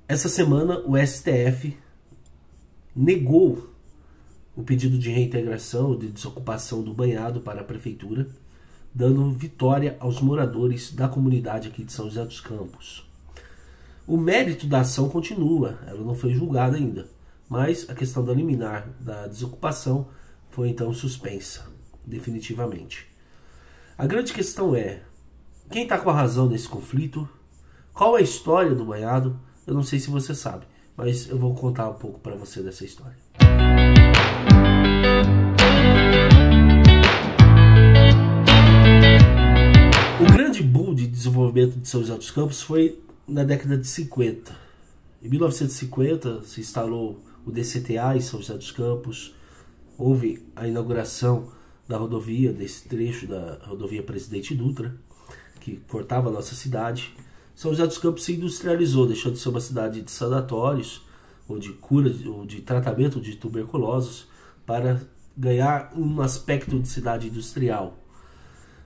Essa semana o STF negou o pedido de reintegração, de desocupação do banhado para a prefeitura, dando vitória aos moradores da comunidade aqui de São José dos Campos. O mérito da ação continua, ela não foi julgada ainda, mas a questão da liminar da desocupação foi então suspensa, definitivamente. A grande questão é, quem está com a razão nesse conflito? Qual é a história do banhado? Eu não sei se você sabe, mas eu vou contar um pouco para você dessa história. O grande boom de desenvolvimento de São José dos Campos foi na década de 50. Em 1950 se instalou o DCTA em São José dos Campos, houve a inauguração da rodovia, desse trecho da rodovia Presidente Dutra, que cortava a nossa cidade. São José dos Campos se industrializou, deixou de ser uma cidade de sanatórios, ou de cura, ou de tratamento de tuberculosos, para ganhar um aspecto de cidade industrial.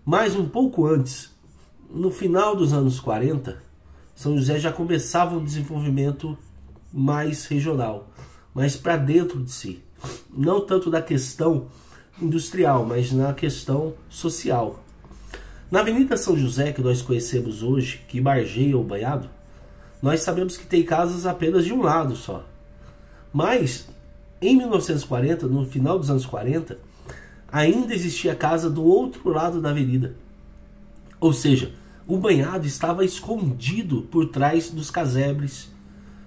Mas um pouco antes, no final dos anos 40, São José já começava um desenvolvimento mais regional, mais para dentro de si. Não tanto da questão industrial, mas na questão social. Na Avenida São José, que nós conhecemos hoje, que margeia o banhado, nós sabemos que tem casas apenas de um lado só. Mas, em 1940, no final dos anos 40, ainda existia casa do outro lado da avenida. Ou seja, o banhado estava escondido por trás dos casebres,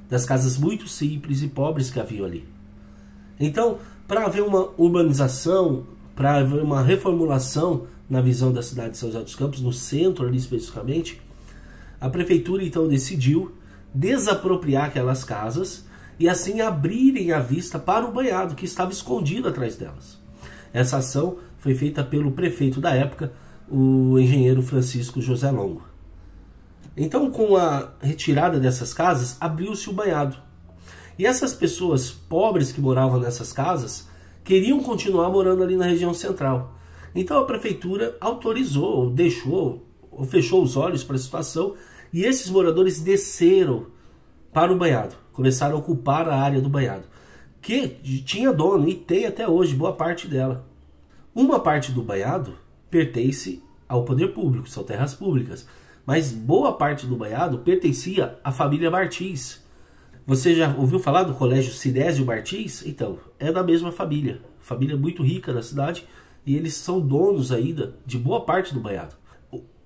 das casas muito simples e pobres que haviam ali. Então, para haver uma urbanização, para haver uma reformulação na visão da cidade de São José dos Campos, no centro ali especificamente, a prefeitura então decidiu desapropriar aquelas casas e assim abrirem a vista para o banhado que estava escondido atrás delas. Essa ação foi feita pelo prefeito da época, o engenheiro Francisco José Longo. Então, com a retirada dessas casas, abriu-se o banhado. E essas pessoas pobres que moravam nessas casas queriam continuar morando ali na região central. Então a prefeitura autorizou, deixou, ou fechou os olhos para a situação, e esses moradores desceram para o banhado, começaram a ocupar a área do banhado, que tinha dono e tem até hoje boa parte dela. Uma parte do banhado pertence ao poder público, são terras públicas, mas boa parte do banhado pertencia à família Martins. Você já ouviu falar do Colégio Sinésio Martins? Então, é da mesma família muito rica da cidade, e eles são donos ainda de boa parte do banhado.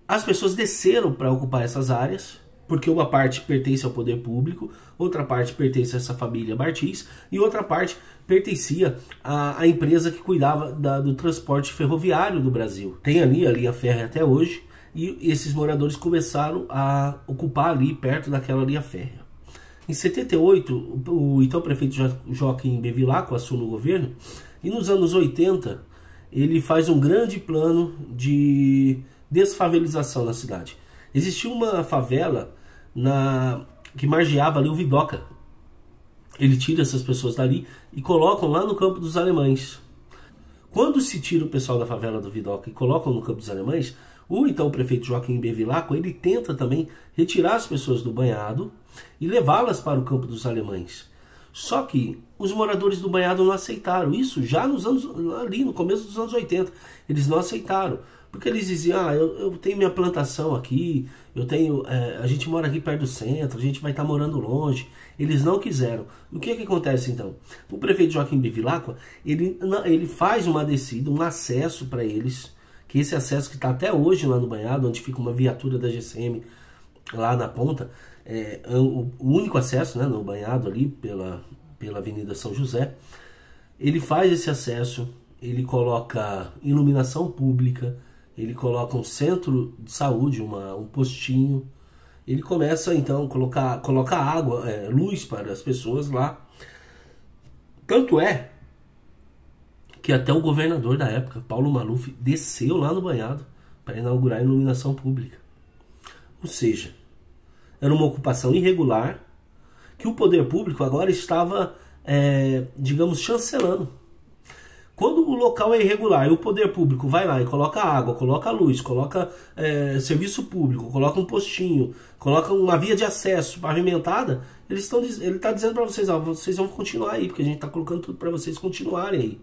As pessoas desceram para ocupar essas áreas, porque uma parte pertence ao poder público, outra parte pertence a essa família Martins, e outra parte pertencia à empresa que cuidava do transporte ferroviário do Brasil. Tem ali a linha férrea até hoje, e esses moradores começaram a ocupar ali perto daquela linha férrea. Em 78, o então prefeito Joaquim Bevilacqua assume o governo, e nos anos 80 ele faz um grande plano de desfavelização na cidade. Existia uma favela que margeava ali o Vidoca. Ele tira essas pessoas dali e colocam lá no Campo dos Alemães. Quando se tira o pessoal da favela do Vidoca e colocam no Campo dos Alemães, o então prefeito Joaquim Bevilacqua, ele tenta também retirar as pessoas do banhado e levá-las para o Campo dos Alemães. Só que os moradores do banhado não aceitaram isso já ali no começo dos anos 80. Eles não aceitaram, porque eles diziam, eu tenho minha plantação aqui, a gente mora aqui perto do centro, a gente vai estar morando longe. Eles não quiseram. O que acontece então? O prefeito Joaquim Bevilacqua, ele faz uma descida, um acesso para eles, que esse acesso que está até hoje lá no banhado, onde fica uma viatura da GCM lá na ponta, é o único acesso, né, no banhado ali pela Avenida São José. Ele faz esse acesso, ele coloca iluminação pública, ele coloca um centro de saúde, um postinho. Ele começa então a colocar água, luz para as pessoas lá. Tanto é que até o governador da época, Paulo Maluf, desceu lá no banhado para inaugurar a iluminação pública. Ou seja, era uma ocupação irregular que o poder público agora estava, digamos, chancelando. Quando o local é irregular e o poder público vai lá e coloca água, coloca luz, coloca serviço público, coloca um postinho, coloca uma via de acesso pavimentada, ele está dizendo para vocês, ó, vocês vão continuar aí, porque a gente está colocando tudo para vocês continuarem aí.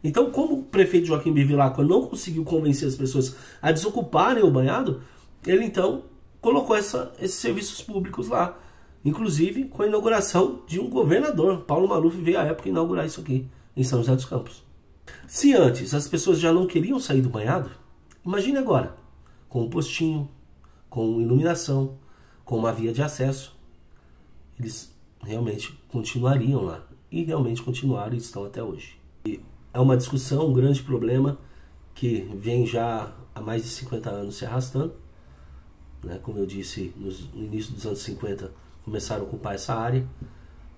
Então, como o prefeito Joaquim Bevilacqua não conseguiu convencer as pessoas a desocuparem o banhado, ele então colocou esses serviços públicos lá. Inclusive com a inauguração de um governador. Paulo Maluf veio à época inaugurar isso aqui, em São José dos Campos. Se antes as pessoas já não queriam sair do banhado, imagine agora, com um postinho, com iluminação, com uma via de acesso. Eles realmente continuariam lá. E realmente continuaram e estão até hoje. E é uma discussão, um grande problema que vem já há mais de 50 anos se arrastando. Né? Como eu disse, no início dos anos 50 começaram a ocupar essa área.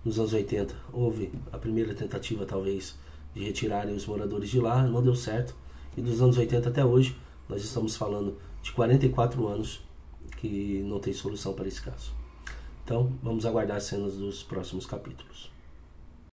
Nos anos 80 houve a primeira tentativa talvez de retirarem os moradores de lá, não deu certo. E dos anos 80 até hoje nós estamos falando de 44 anos que não tem solução para esse caso. Então vamos aguardar as cenas dos próximos capítulos.